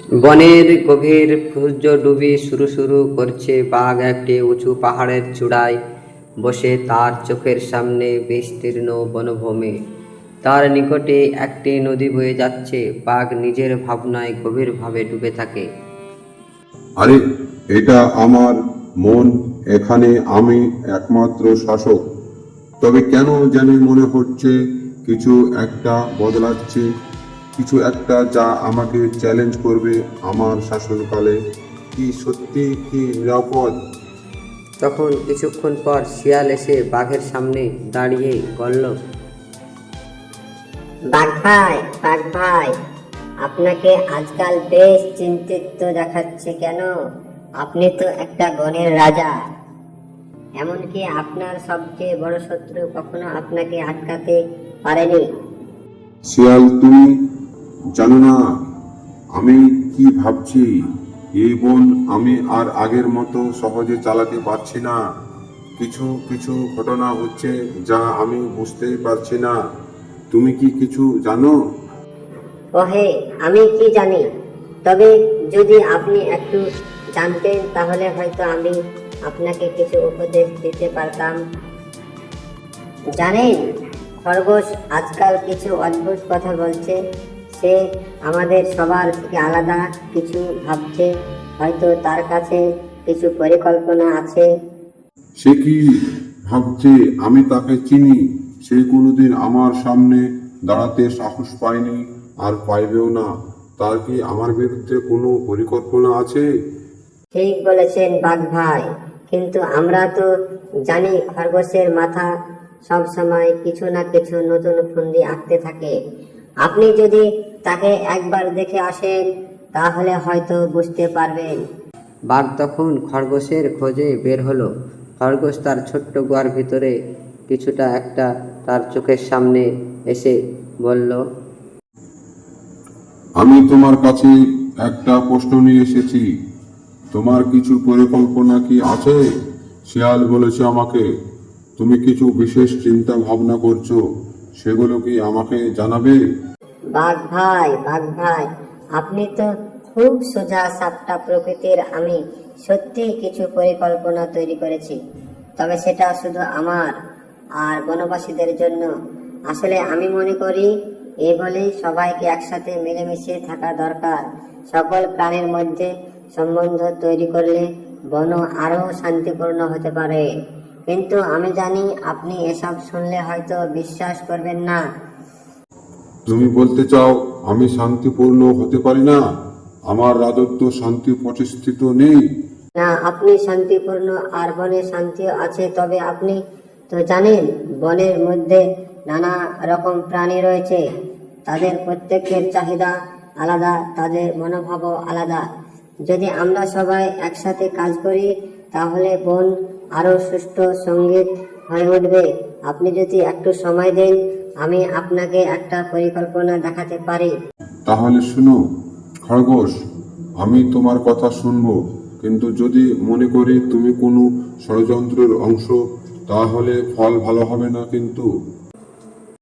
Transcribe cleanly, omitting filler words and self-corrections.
বনের গভীর সূর্য ডুবি শুরু শুরু করছে। বাঘ একটি উঁচু পাহাড়ের চূড়ায় বসে, তার চোখের সামনে বিস্তীর্ণ বনভূমি। তার নিকটে একটি নদী বয়ে যাচ্ছে। বাঘ নিজের ভাবনায় গভীরভাবে ডুবে থাকে। আরে, এটা আমার মন। এখানে আমি একমাত্র শাসক। তবে কেন জানি মনে হচ্ছে কিছু একটা বদলাচ্ছে, কিছু একটা যা আমাকে চ্যালেঞ্জ করবে আমার শাসনকালে। কি সত্যি কি নিরাপদ? তখন কিছুক্ষণ পর শিয়াল এসে বাঘের সামনে দাঁড়িয়ে বলল, বাঘ ভাই, আপনাকে আজকাল বেশ চিন্তিত দেখাচ্ছে কেন? আপনি তো একটা বনের রাজা। এমনকি আপনার সবচেয়ে বড় শত্রু কখনো আপনাকে আটকাতে পারেনি। শিয়াল, তুমি জানো না আমি কি ভাবছি? এই বন আমি আর আগের মতো সহজে চালাতে পারছি না। কিছু কিছু ঘটনা হচ্ছে যা আমি বুঝতেই পারছি না। তুমি কি কিছু জানো? ওহে, আমি কি জানি? তবে যদি আপনি একটু জানতেন তাহলে হয়তো আমি আপনাকে কিছু উপদেশ দিতে পারতাম। জানেন, খরগোশ আজকাল কিছু অদ্ভুত কথা বলছে। সে আমাদের সবার থেকে আলাদা কিছু ভাবছে। হয়তো তার কাছে কিছু পরিকল্পনা আছে। সে কি ভাবছে? আমি তাকে চিনি। সে কোনোদিন আমার সামনে দাঁড়াতে সাহস পায়নি, আর পাইবেও না। তার কি আমার বিরুদ্ধে কোনো পরিকল্পনা আছে? ঠিক বলেছেন বাঘ ভাই, কিন্তু আমরা তো জানি খরগোশের মাথা সব সময় কিছু না কিছু নতুন ফন্দি আঁকতে থাকে। আপনি যদি তাকে একবার দেখে আসেন তাহলে হয়তো বুঝতে পারবেন। বাঘ তখন খরগোশের খোঁজে বের হলো। খরগোশ তার ছোট্ট গুহার ভিতরে কিছুটা একটা তার চোখের সামনে এসে বলল, আমি তোমার কাছে একটা প্রশ্ন নিয়ে এসেছি। তোমার কিছু পরিকল্পনা কি আছে? শিয়াল বলেছে আমাকে তুমি কিছু বিশেষ চিন্তা ভাবনা করছো। সেগুলো কি আমাকে জানাবে? বাঘ ভাই, আপনি তো খুব সোজা সাপটা প্রকৃতির। আমি সত্যি কিছু পরিকল্পনা তৈরি করেছি, তবে সেটা শুধু আমার আর বনবাসীদের জন্য। আসলে আমি মনে করি এ বলেই সবাইকে একসাথে মিলেমিশে থাকা দরকার। সকল প্রাণীর মধ্যে সম্বন্ধ তৈরি করলে বন আরো শান্তিপূর্ণ হতে পারে। কিন্তু আমি জানি আপনি এসব শুনলে হয়তো বিশ্বাস করবেন না। তুমি বলতে চাও আমি শান্তিপূর্ণ হতে পারি না? আমার রাজত্ব শান্তি প্রতিষ্ঠিত নেই? না, আপনি শান্তিপূর্ণ আর বনে শান্তিও আছে। তবে আপনি তো জানেন বনের মধ্যে নানা রকম প্রাণী রয়েছে। তাদের প্রত্যেকের চাহিদা আলাদা, তাদের মনোভাবও আলাদা। যদি আমরা সবাই একসাথে কাজ করি তাহলে বন আরো সুষ্ঠু সঙ্গীত হয়ে উঠবে। আপনি যদি একটু সময় দেন আমি আপনাকে একটা পরিকল্পনা দেখাতে পারি। তাহলে শুনো খরগোশ, আমি তোমার কথা শুনবো, কিন্তু যদি মনে করি তুমি কোনো ষড়যন্ত্রের অংশ, তাহলে ফল ভালো হবে না কিন্তু।